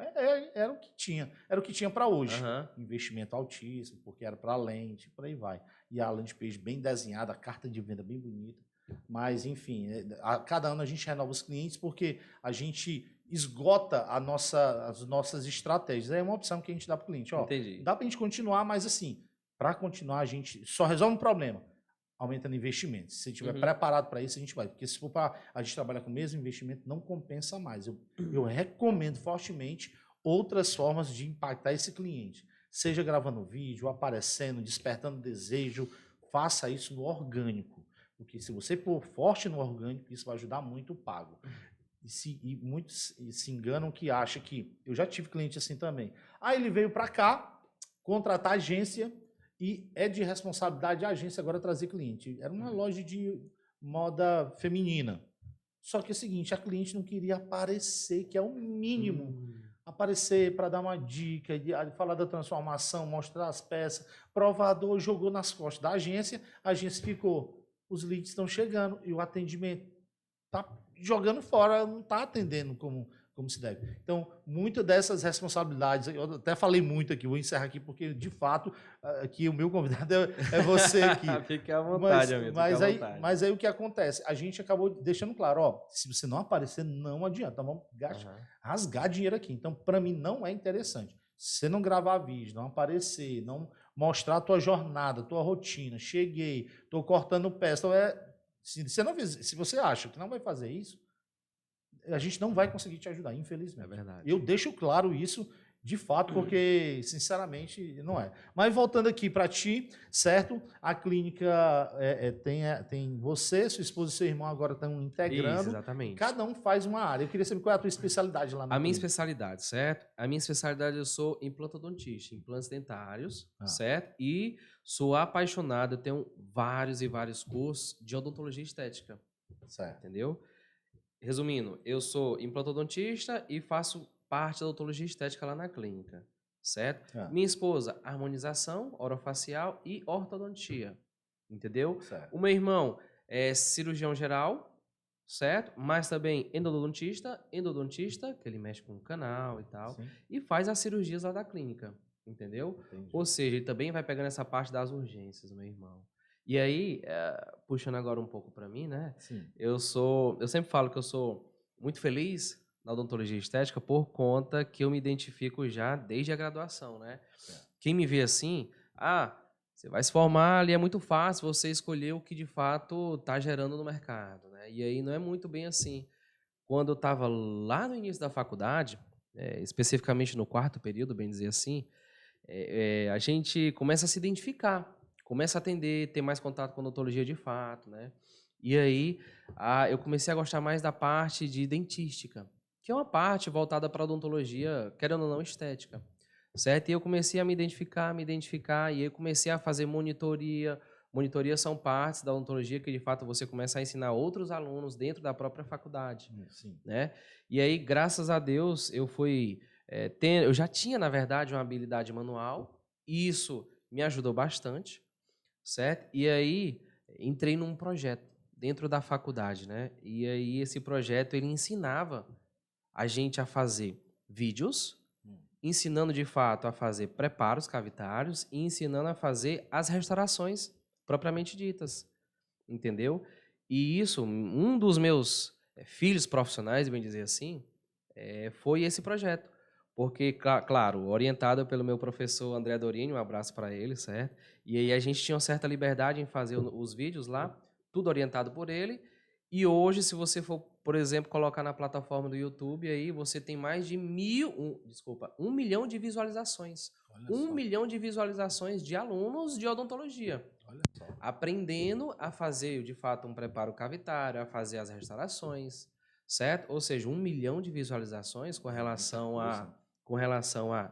Era o que tinha, era o que tinha para hoje. Aham. Investimento altíssimo, porque era para lente, por aí vai. E a landing page bem desenhada, a carta de venda bem bonita. Mas, enfim, a cada ano a gente renova os clientes porque a gente esgota as nossas estratégias. É uma opção que a gente dá para o cliente. Ó, Entendi. dá para a gente continuar, mas assim, para continuar a gente só resolve um problema aumentando investimentos. Se estiver Uhum. preparado para isso, a gente vai. Porque se for para a gente trabalhar com o mesmo investimento, não compensa mais. Eu recomendo fortemente outras formas de impactar esse cliente. Seja gravando vídeo, aparecendo, despertando desejo, faça isso no orgânico. Porque se você for forte no orgânico, isso vai ajudar muito o pago. E muitos se enganam que acham que... Eu já tive cliente assim também. Aí ele veio para cá, contratar agência, e é de responsabilidade da agência agora trazer cliente. Era uma loja de moda feminina. Só que é o seguinte, a cliente não queria aparecer, que é o mínimo. Aparecer para dar uma dica, falar da transformação, mostrar as peças. Provador jogou nas costas da agência, a agência ficou. Os leads estão chegando e o atendimento está jogando fora, não está atendendo como se deve. Então, muitas dessas responsabilidades, eu até falei muito aqui, vou encerrar aqui, porque, de fato, aqui o meu convidado é você aqui. Fique à vontade, amigo, fique à vontade. Mas aí o que acontece? A gente acabou deixando claro, ó, se você não aparecer, não adianta, vamos rasgar dinheiro aqui. Então, para mim, não é interessante. Se você não gravar vídeo, não aparecer, não mostrar a tua jornada, a tua rotina, cheguei, estou cortando peça, se você acha que não vai fazer isso, a gente não vai conseguir te ajudar, infelizmente. É verdade. Eu deixo claro isso de fato, porque, sinceramente, não é. Mas voltando aqui para ti, certo? A clínica tem você, sua esposa e seu irmão agora estão integrando. Isso, exatamente. Cada um faz uma área. Eu queria saber qual é a tua especialidade lá na A minha clínica. especialidade, certo? A minha especialidade, eu sou implantodontista, implantes dentários, certo? E sou apaixonado, eu tenho vários e vários cursos de odontologia estética. Certo. Entendeu? Resumindo, eu sou implantodontista e faço parte da odontologia estética lá na clínica, certo? Minha esposa, harmonização, orofacial e ortodontia, entendeu? Certo. O meu irmão é cirurgião geral, certo? Mas também endodontista, que ele mexe com o canal e tal, Sim. e faz as cirurgias lá da clínica, entendeu? Entendi. Ou seja, ele também vai pegando essa parte das urgências, meu irmão. E aí, puxando agora um pouco para mim, né? Sim. Eu sempre falo que eu sou muito feliz na odontologia estética por conta que eu me identifico já desde a graduação, né? Quem me vê assim, você vai se formar ali, é muito fácil você escolher o que de fato está gerando no mercado, né? E aí não é muito bem assim. Quando eu estava lá no início da faculdade, especificamente no 4º período, bem dizer assim, a gente começa a se identificar, começa a atender, ter mais contato com a odontologia de fato, né? E aí eu comecei a gostar mais da parte de dentística, que é uma parte voltada para a odontologia, querendo ou não, estética, certo? E eu comecei a me identificar, e aí eu comecei a fazer monitoria. Monitoria são partes da odontologia que, de fato, você começa a ensinar outros alunos dentro da própria faculdade, né? E aí, graças a Deus, eu fui... eu já tinha, na verdade, uma habilidade manual, e isso me ajudou bastante, certo? E aí, entrei num projeto dentro da faculdade, né? E aí, esse projeto, ele ensinava a gente a fazer vídeos, ensinando, de fato, a fazer preparos cavitários e ensinando a fazer as restaurações propriamente ditas, entendeu? E isso, um dos meus filhos profissionais, bem dizer assim, foi esse projeto. Porque, claro, orientado pelo meu professor André Dorini, um abraço para ele, certo? E aí a gente tinha uma certa liberdade em fazer os vídeos lá, tudo orientado por ele. E hoje, se você for, por exemplo, colocar na plataforma do YouTube, aí você tem mais de 1 milhão de visualizações. Olha 1 só. milhão de visualizações de alunos de odontologia. Olha só. Aprendendo a fazer, de fato, um preparo cavitário, a fazer as restaurações, certo? Ou seja, 1 milhão de visualizações com relação a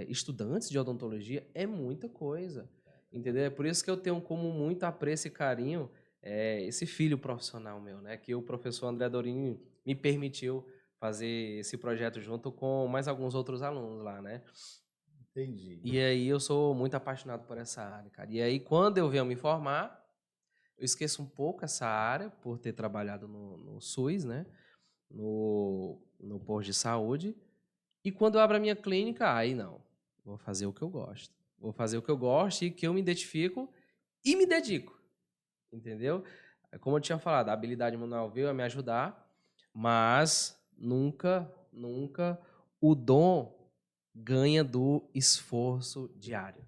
estudantes de odontologia é muita coisa, entendeu? É por isso que eu tenho como muito apreço e carinho esse filho profissional meu, né? Que o professor André Dorini me permitiu fazer esse projeto junto com mais alguns outros alunos lá, né? Entendi. E aí eu sou muito apaixonado por essa área, cara. E aí quando eu venho me formar, Eu esqueço um pouco essa área por ter trabalhado no SUS, né? No posto de saúde. E quando eu abro a minha clínica, aí não. Vou fazer o que eu gosto. Vou fazer o que eu gosto e que eu me identifico e me dedico. Entendeu? Como eu tinha falado, a habilidade manual veio a me ajudar, mas nunca o dom ganha do esforço diário,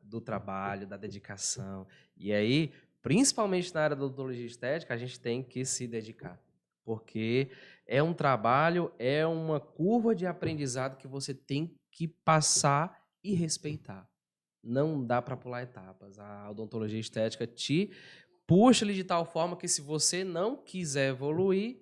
do trabalho, da dedicação. E aí, principalmente na área da odontologia estética, a gente tem que se dedicar, porque é um trabalho, é uma curva de aprendizado que você tem que passar e respeitar. Não dá para pular etapas. A odontologia estética te puxa ele de tal forma que se você não quiser evoluir,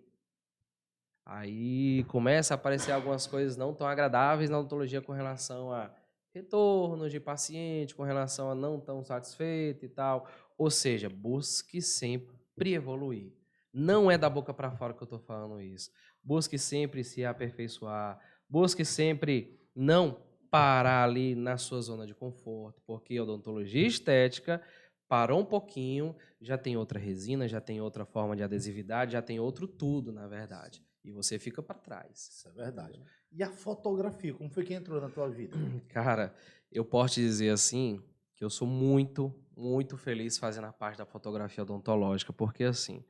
aí começa a aparecer algumas coisas não tão agradáveis na odontologia com relação a retorno de paciente, com relação a não tão satisfeito e tal. Ou seja, busque sempre evoluir. Não é da boca para fora que eu estou falando isso. Busque sempre se aperfeiçoar. Busque sempre não parar ali na sua zona de conforto, porque a odontologia estética parou um pouquinho, já tem outra resina, já tem outra forma de adesividade, já tem outro tudo, na verdade. E você fica para trás. Isso é verdade. E a fotografia, como foi que entrou na tua vida? Cara, eu posso te dizer assim que eu sou muito feliz fazendo a parte da fotografia odontológica, porque assim,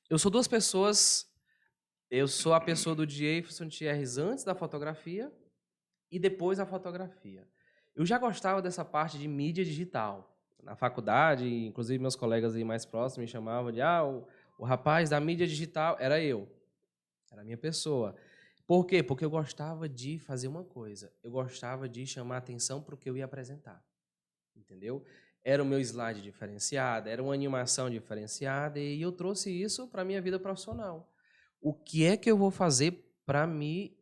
eu sou duas pessoas, eu sou a pessoa do Jefferson Thierry antes da fotografia e depois da fotografia. Eu já gostava dessa parte de mídia digital. Na faculdade, inclusive meus colegas aí mais próximos me chamavam de o rapaz da mídia digital era eu. Era a minha pessoa. Por quê? Porque eu gostava de fazer uma coisa. Eu gostava de chamar atenção para o que eu ia apresentar. Entendeu? Era o meu slide diferenciado, era uma animação diferenciada e eu trouxe isso para a minha vida profissional. O que é que eu vou fazer para me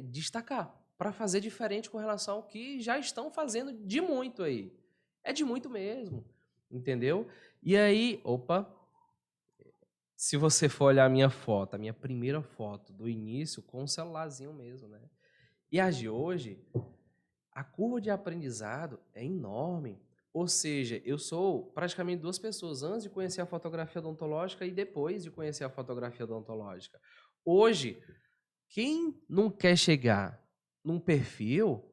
destacar? Para fazer diferente com relação ao que já estão fazendo de muito aí. É de muito mesmo. Entendeu? E aí, opa, se você for olhar a minha foto, a minha primeira foto do início, com um celularzinho mesmo, né? E as de hoje, a curva de aprendizado é enorme. Ou seja, eu sou praticamente duas pessoas, antes de conhecer a fotografia odontológica e depois de conhecer a fotografia odontológica. Hoje, quem não quer chegar num perfil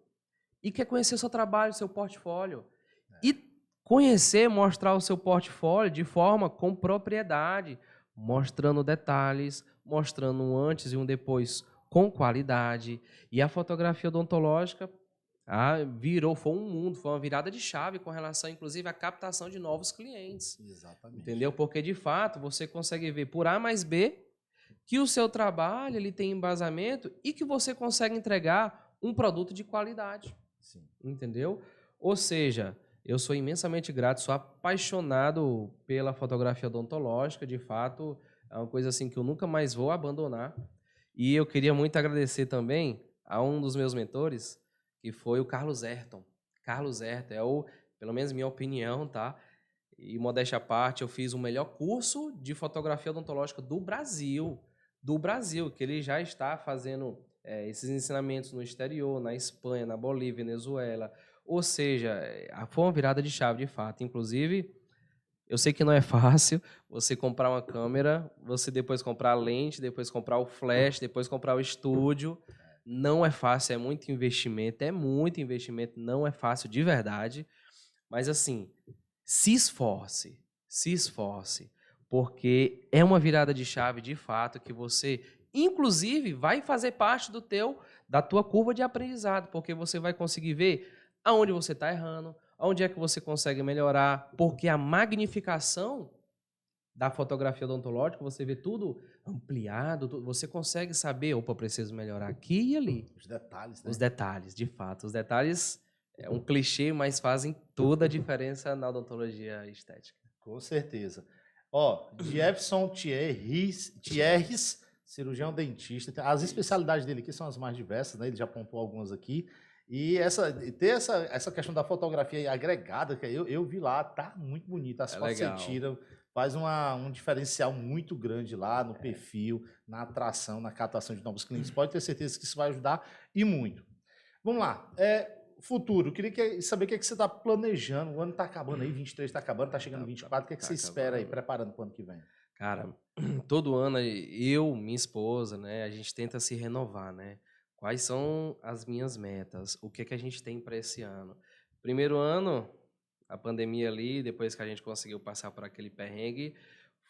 e quer conhecer seu trabalho, seu portfólio, e conhecer, mostrar o seu portfólio de forma com propriedade, mostrando detalhes, mostrando um antes e um depois com qualidade. E a fotografia odontológica foi um mundo, foi uma virada de chave com relação, inclusive, à captação de novos clientes. Exatamente. Entendeu? Porque, de fato, você consegue ver por A mais B que o seu trabalho ele tem embasamento e que você consegue entregar um produto de qualidade. Sim. Entendeu? Ou seja, eu sou imensamente grato, sou apaixonado pela fotografia odontológica, de fato, é uma coisa assim que eu nunca mais vou abandonar. E eu queria muito agradecer também a um dos meus mentores, que foi o Carlos Ayrton. Carlos Ayrton é pelo menos minha opinião, tá? E modéstia à parte, eu fiz o melhor curso de fotografia odontológica do Brasil, que ele já está fazendo esses ensinamentos no exterior, na Espanha, na Bolívia, Venezuela. Ou seja, foi uma virada de chave de fato. Inclusive, eu sei que não é fácil você comprar uma câmera, você depois comprar a lente, depois comprar o flash, depois comprar o estúdio. Não é fácil, é muito investimento, não é fácil de verdade. Mas assim, se esforce, porque é uma virada de chave de fato que você, inclusive, vai fazer parte da tua curva de aprendizado, porque você vai conseguir ver aonde você está errando, aonde é que você consegue melhorar, porque a magnificação da fotografia odontológica, você vê tudo ampliado, você consegue saber, opa, preciso melhorar aqui e ali. Os detalhes, né? Os detalhes, de fato. Os detalhes é um clichê, mas fazem toda a diferença na odontologia estética. Com certeza. Ó, Jefferson Thierrys, cirurgião dentista. As especialidades dele aqui são as mais diversas, né? Ele já apontou algumas aqui. E ter essa questão da fotografia agregada, que eu vi lá, tá muito bonita. As É fotos que você legal. tira, faz um diferencial muito grande lá no perfil, na atração, na captação de novos clientes. Pode ter certeza que isso vai ajudar e muito. Vamos lá. futuro, eu queria saber o que, é que você está planejando. O ano está acabando aí, 23 está acabando, está chegando 24. O que, é que você espera aí, preparando para o ano que vem? Cara, todo ano eu, minha esposa, né, a gente tenta se renovar, né? Quais são as minhas metas? O que é que a gente tem para esse ano? Primeiro ano, a pandemia ali, depois que a gente conseguiu passar por aquele perrengue,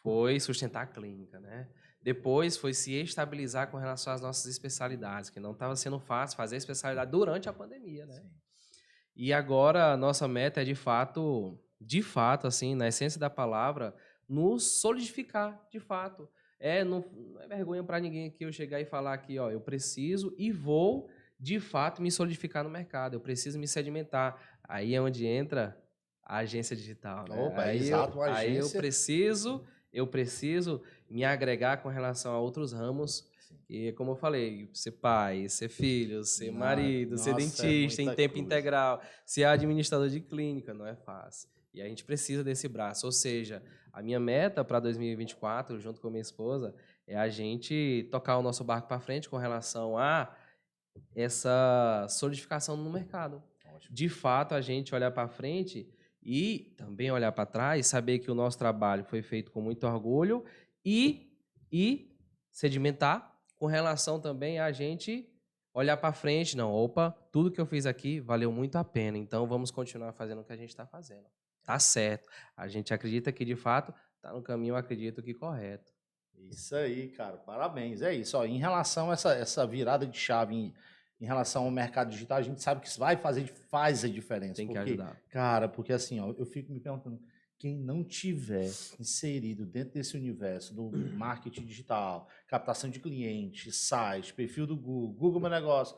foi sustentar a clínica, né? Depois foi se estabilizar com relação às nossas especialidades, que não estava sendo fácil fazer especialidade durante a pandemia, né? Sim. E agora a nossa meta é de fato, assim, na essência da palavra, nos solidificar, de fato. Não é vergonha para ninguém aqui eu chegar e falar aqui, ó, eu preciso e vou, de fato, me solidificar no mercado. Eu preciso me sedimentar. Aí é onde entra a agência digital, né? Opa, é exato, uma Aí agência. eu preciso me agregar com relação a outros ramos. Sim. E como eu falei, ser pai, ser filho, ser marido, ser Nossa, é dentista em muita tempo coisa. integral, ser administrador de clínica, não é fácil. E a gente precisa desse braço. Ou seja, a minha meta para 2024, junto com a minha esposa, é a gente tocar o nosso barco para frente com relação a essa solidificação no mercado. Ótimo. De fato, a gente olhar para frente e também olhar para trás, saber que o nosso trabalho foi feito com muito orgulho e sedimentar com relação também a gente olhar para frente, não, opa, tudo que eu fiz aqui valeu muito a pena, então vamos continuar fazendo o que a gente está fazendo. Tá certo. A gente acredita que, de fato, está no caminho, acredito que correto. Isso aí, cara, parabéns. É isso, ó, em relação a essa virada de chave em relação ao mercado digital, a gente sabe que isso faz a diferença. Tem que Porque, ajudar. cara, porque assim, ó, eu fico me perguntando, quem não tiver inserido dentro desse universo do marketing digital, captação de clientes, site, perfil do Google Meu Negócio,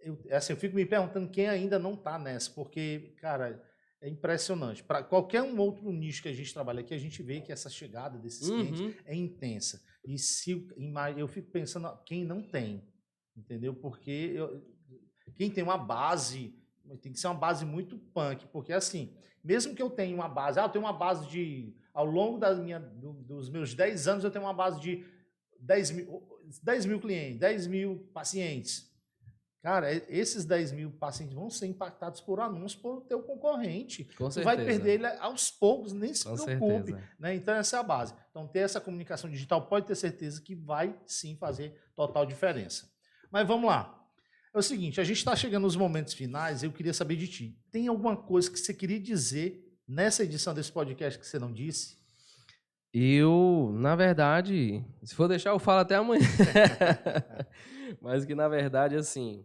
eu fico me perguntando quem ainda não está nessa, porque, cara, é impressionante. Para qualquer um outro nicho que a gente trabalha aqui, a gente vê que essa chegada desses clientes Uhum. é intensa. E se eu fico pensando quem não tem, entendeu? Porque quem tem uma base tem que ser uma base muito punk, porque assim, mesmo que eu tenha uma base, eu tenho uma base de ao longo dos meus 10 anos eu tenho uma base de 10 mil clientes, 10 mil pacientes. Cara, esses 10 mil pacientes vão ser impactados por anúncios por teu concorrente. Com Tu vai certeza. perder ele aos poucos, nem se Com preocupe. certeza. Né? Então, essa é a base. Então, ter essa comunicação digital pode ter certeza que vai sim fazer total diferença. Mas vamos lá. É o seguinte, a gente está chegando nos momentos finais, eu queria saber de ti. Tem alguma coisa que você queria dizer nessa edição desse podcast que você não disse? Eu, na verdade, se for deixar, eu falo até amanhã. Mas que, na verdade, assim,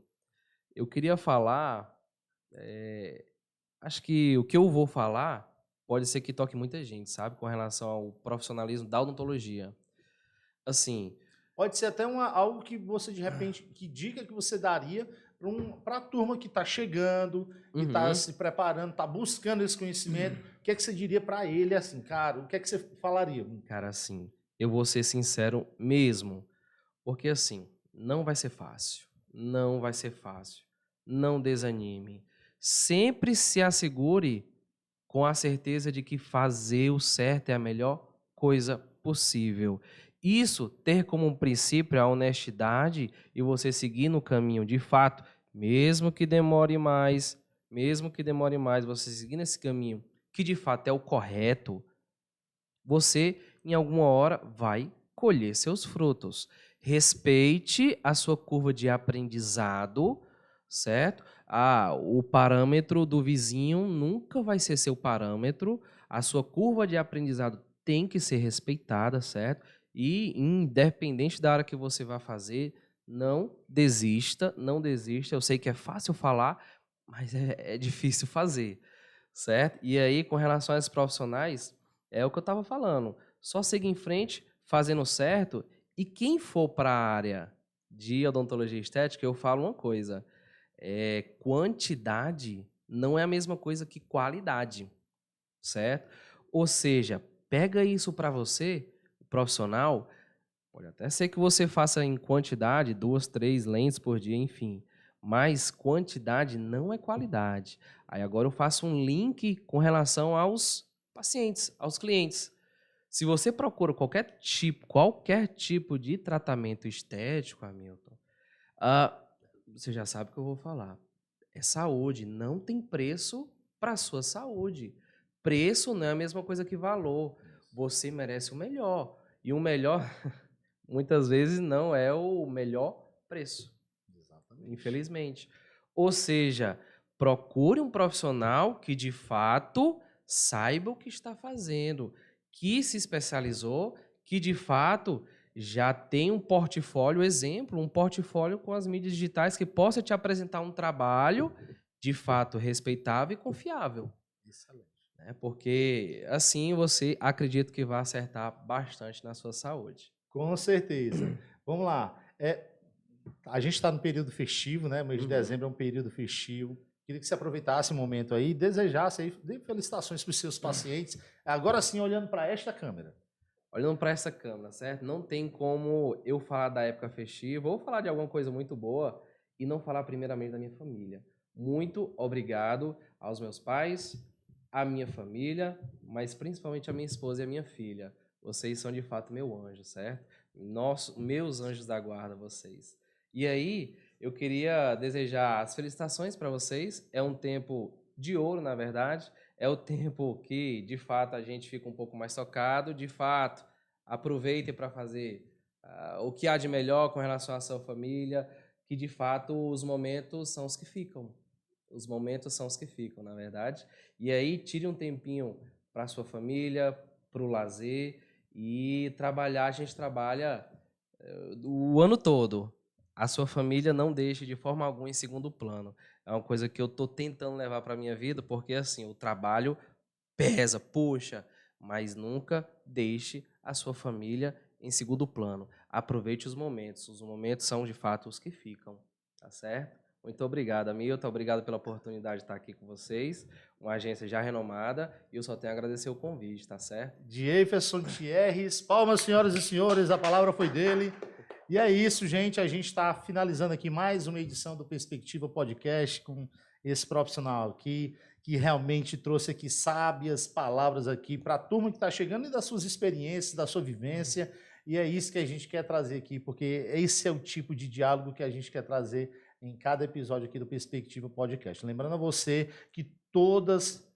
eu queria falar. Acho que o que eu vou falar pode ser que toque muita gente, sabe? Com relação ao profissionalismo da odontologia. Assim, Pode ser até algo que você, de repente, que dica que você daria para a turma que está chegando e está uhum, se preparando, está buscando esse conhecimento. O que é que você diria para ele assim, cara? O que é que você falaria? cara, assim, eu vou ser sincero mesmo. Porque, assim, não vai ser fácil. Não vai ser fácil. Não desanime. Sempre se assegure com a certeza de que fazer o certo é a melhor coisa possível. Isso ter como um princípio a honestidade e você seguir no caminho de fato, mesmo que demore mais, você seguir nesse caminho que de fato é o correto, você em alguma hora vai colher seus frutos. Respeite a sua curva de aprendizado, certo? O parâmetro do vizinho nunca vai ser seu parâmetro. A sua curva de aprendizado tem que ser respeitada, certo? E independente da área que você vai fazer, não desista, não desista. Eu sei que é fácil falar, mas é difícil fazer, certo? E aí, com relação aos profissionais, é o que eu estava falando. Só seguir em frente, fazendo certo. E quem for para a área de odontologia estética, eu falo uma coisa: quantidade não é a mesma coisa que qualidade, certo? Ou seja, pega isso para você, o profissional. Pode até ser que você faça em quantidade, 2, 3 lentes por dia, enfim. Mas quantidade não é qualidade. Aí agora eu faço um link com relação aos pacientes, aos clientes. Se você procura qualquer tipo de tratamento estético, Hamilton, ah, você já sabe o que eu vou falar. é saúde. Não tem preço para a sua saúde. Preço não é a mesma coisa que valor. Você merece o melhor. E o melhor, muitas vezes, não é o melhor preço, Exatamente. infelizmente. Ou seja, procure um profissional que, de fato, saiba o que está fazendo, que se especializou, que, de fato, já tem um portfólio, exemplo, um portfólio com as mídias digitais que possa te apresentar um trabalho, de fato, respeitável e confiável. Excelente. Né? Porque, assim, você acredito que vai acertar bastante na sua saúde. Com certeza. Vamos lá. A gente está no período festivo, né? Mês de dezembro é um período festivo. Queria que você aproveitasse o momento aí e desejasse aí, dê felicitações para os seus pacientes. Agora sim, olhando para esta câmera. Olhando para essa câmera, certo? Não tem como eu falar da época festiva ou falar de alguma coisa muito boa e não falar primeiramente da minha família. Muito obrigado aos meus pais, à minha família, mas principalmente à minha esposa e à minha filha. Vocês são de fato meu anjo, certo? Meus anjos da guarda, vocês. E aí, eu queria desejar as felicitações para vocês. É um tempo de ouro, na verdade. É o tempo que, de fato, a gente fica um pouco mais tocado. De fato, aproveite para fazer o que há de melhor com relação à sua família, que, de fato, os momentos são os que ficam. Os momentos são os que ficam, na verdade. E aí, tire um tempinho para a sua família, para o lazer e trabalhar. A gente trabalha o ano todo. A sua família não deixe de forma alguma em segundo plano. É uma coisa que eu estou tentando levar para a minha vida, porque assim, o trabalho pesa, puxa, mas nunca deixe a sua família em segundo plano. Aproveite os momentos são de fato os que ficam, tá certo? Muito obrigado, Hamilton, obrigado pela oportunidade de estar aqui com vocês, uma agência já renomada, e eu só tenho a agradecer o convite, tá certo? Jefferson Thierres, palmas, senhoras e senhores, a palavra foi dele. E é isso, gente. A gente está finalizando aqui mais uma edição do Perspectiva Podcast com esse profissional aqui, que realmente trouxe aqui sábias palavras aqui para a turma que está chegando e das suas experiências, da sua vivência. E é isso que a gente quer trazer aqui, porque esse é o tipo de diálogo que a gente quer trazer em cada episódio aqui do Perspectiva Podcast. Lembrando a você que todos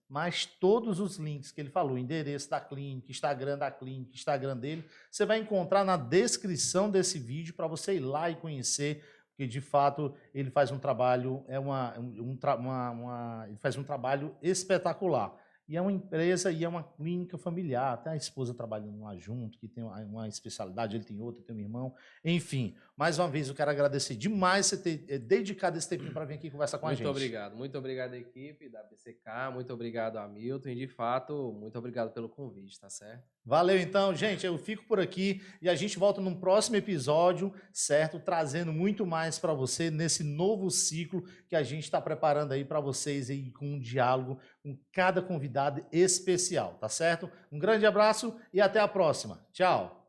os links que ele falou, endereço da clínica, Instagram da clínica, Instagram dele, você vai encontrar na descrição desse vídeo para você ir lá e conhecer, porque de fato ele faz um trabalho, ele faz um trabalho espetacular. E é uma empresa e é uma clínica familiar, até a esposa trabalhando lá junto, que tem uma especialidade, ele tem outra, tem um irmão, enfim. Mais uma vez, eu quero agradecer demais você ter dedicado esse tempo para vir aqui conversar com a gente. Muito obrigado, equipe da BCK, muito obrigado, Hamilton, e de fato, muito obrigado pelo convite, tá certo? Valeu então, gente, eu fico por aqui e a gente volta num próximo episódio, certo? Trazendo muito mais para você nesse novo ciclo que a gente está preparando aí para vocês aí com um diálogo com cada convidado especial, tá certo? Um grande abraço e até a próxima. Tchau!